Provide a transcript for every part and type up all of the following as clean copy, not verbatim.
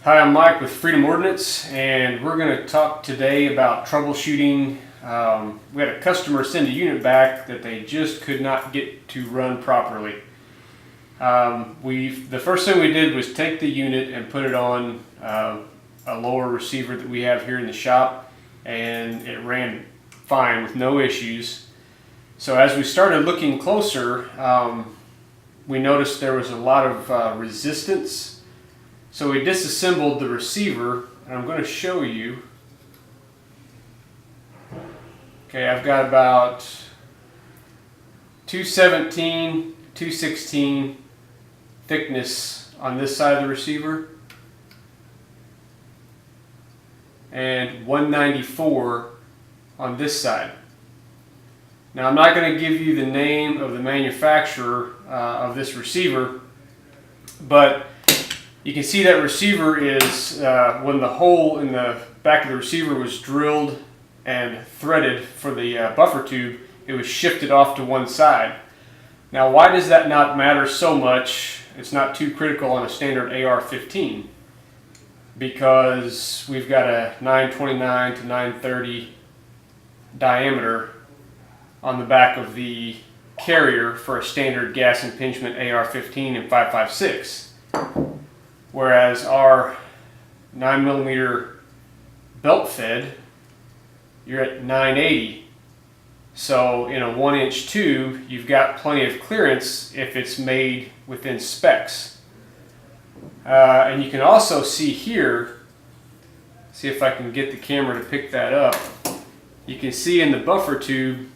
Hi, I'm Mike with Freedom Ordnance, and we're going to talk today about troubleshooting. We had a customer send a unit back that they just could not get to run properly. The first thing we did was take the unit and put it on a lower receiver that we have here in the shop, and it ran fine with no issues. So as we started looking closer, we noticed there was a lot of resistance. So we disassembled the receiver, and I'm going to show you. Okay, I've got about 217, 216 thickness on this side of the receiver, and 194 on this side. Now I'm not going to give you the name of the manufacturer of this receiver, but you can see that receiver is, when the hole in the back of the receiver was drilled and threaded for the buffer tube, it was shifted off to one side. Now why does that not matter so much? It's not too critical on a standard AR-15, because we've got a 929 to 930 diameter on the back of the carrier for a standard gas impingement AR-15 and 5.56. Whereas our 9mm belt fed, you're at 980. So in a 1-inch tube, you've got plenty of clearance if it's made within specs. And you can also see here, see if I can get the camera to pick that up. You can see in the buffer tube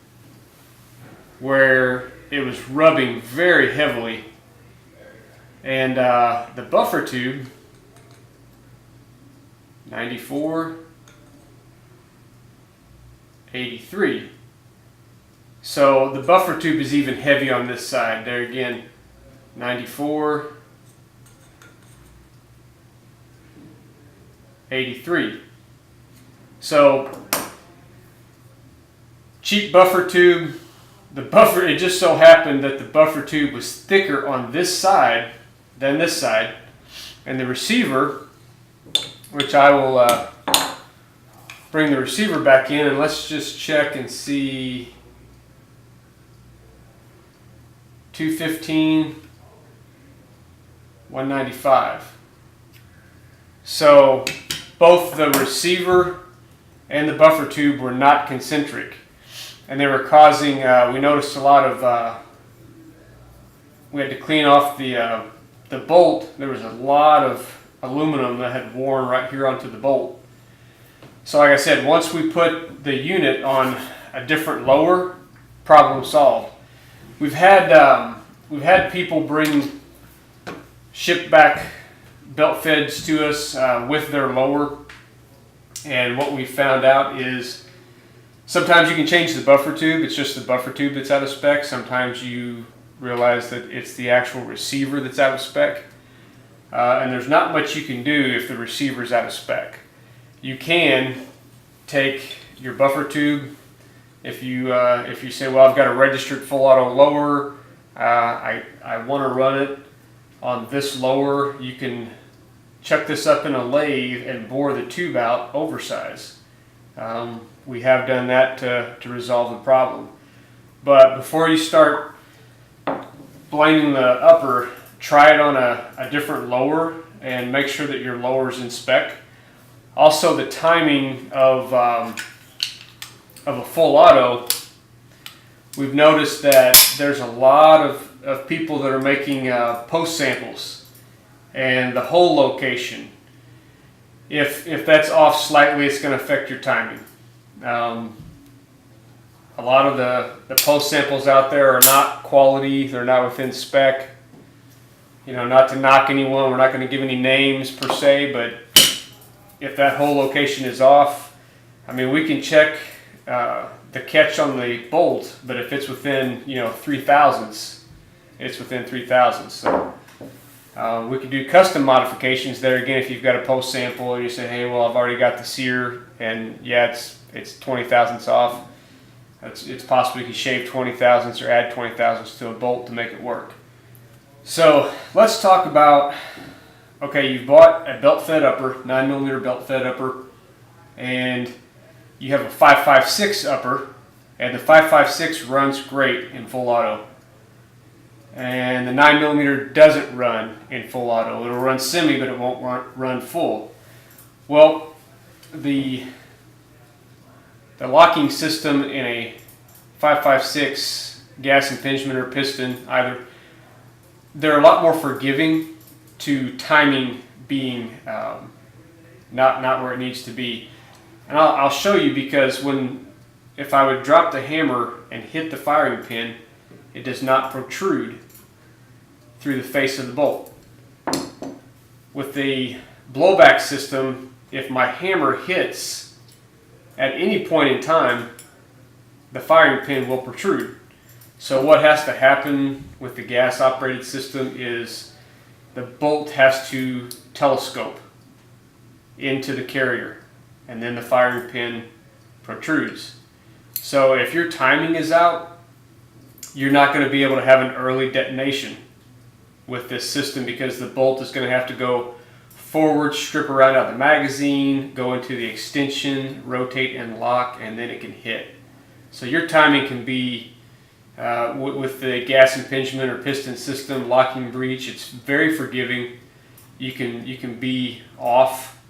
where it was rubbing very heavily. And the buffer tube, 94, 83. So the buffer tube is even heavy on this side. There again, 94, 83. So cheap buffer tube. It just so happened that the buffer tube was thicker on this side than this side, and the receiver, which I will bring the receiver back in, and let's just check and see. 215, 195. So both the receiver and the buffer tube were not concentric, and they were causing, we noticed a lot of, we had to clean off the bolt. There was a lot of aluminum that had worn right here onto the bolt. So like I said, once we put the unit on a different lower, problem solved. We've had people ship back belt feds to us with their lower, and what we found out is sometimes you can change the buffer tube. It's just the buffer tube that's out of spec. Sometimes you realize that it's the actual receiver that's out of spec, and there's not much you can do if the receiver's out of spec. You can take your buffer tube, if you say, well, I've got a registered full auto lower, I want to run it on this lower, you can chuck this up in a lathe and bore the tube out oversize. We have done that to resolve the problem. But before you start blaming the upper, try it on a different lower and make sure that your lower's in spec. Also, the timing of a full auto, we've noticed that there's a lot of people that are making post samples, and the hole location, if that's off slightly, it's going to affect your timing. A lot of the post samples out there are not quality, they're not within spec. You know, not to knock anyone, we're not going to give any names per se, but if that hole location is off, I mean, we can check the catch on the bolt, but if it's within, 3/1000ths, it's within 3/1000ths. So we can do custom modifications there. Again, if you've got a post sample and you say, hey, well, I've already got the sear, and yeah, it's 20/1000ths off. It's possible you can shave 20/1000ths or add 20/1000ths to a bolt to make it work. So let's talk about okay, you've bought a belt-fed upper, 9mm belt-fed upper, and you have a 5.56 upper, and the 5.56 runs great in full auto. And the 9mm doesn't run in full auto. It'll run semi, but it won't run full. Well, the locking system in a 5.56 gas impingement or piston, either, they're a lot more forgiving to timing being not where it needs to be. And I'll show you, because if I would drop the hammer and hit the firing pin, it does not protrude through the face of the bolt. With the blowback system, if my hammer hits at any point in time, the firing pin will protrude. So what has to happen with the gas operated system is the bolt has to telescope into the carrier, and then the firing pin protrudes. So if your timing is out, you're not going to be able to have an early detonation with this system, because the bolt is going to have to go forward, strip around out the magazine, go into the extension, rotate and lock, and then it can hit. So your timing can be, with the gas impingement or piston system, locking breech, it's very forgiving. You can be off,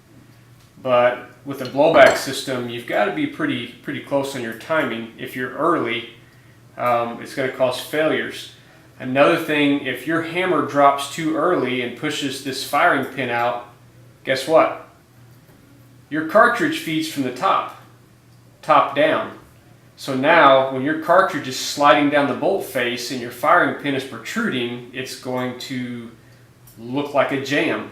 but with the blowback system, you've got to be pretty close on your timing. If you're early, it's going to cause failures. Another thing, if your hammer drops too early and pushes this firing pin out, guess what? Your cartridge feeds from the top down. So now when your cartridge is sliding down the bolt face and your firing pin is protruding, it's going to look like a jam.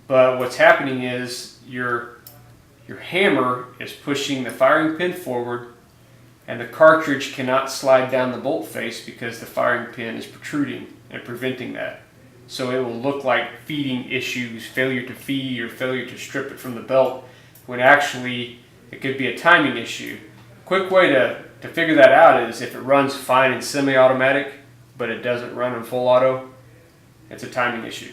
But what's happening is your hammer is pushing the firing pin forward, and the cartridge cannot slide down the bolt face because the firing pin is protruding and preventing that. So it will look like feeding issues, failure to feed or failure to strip it from the belt, when actually it could be a timing issue. Quick way to figure that out is if it runs fine in semi-automatic, but it doesn't run in full auto, it's a timing issue.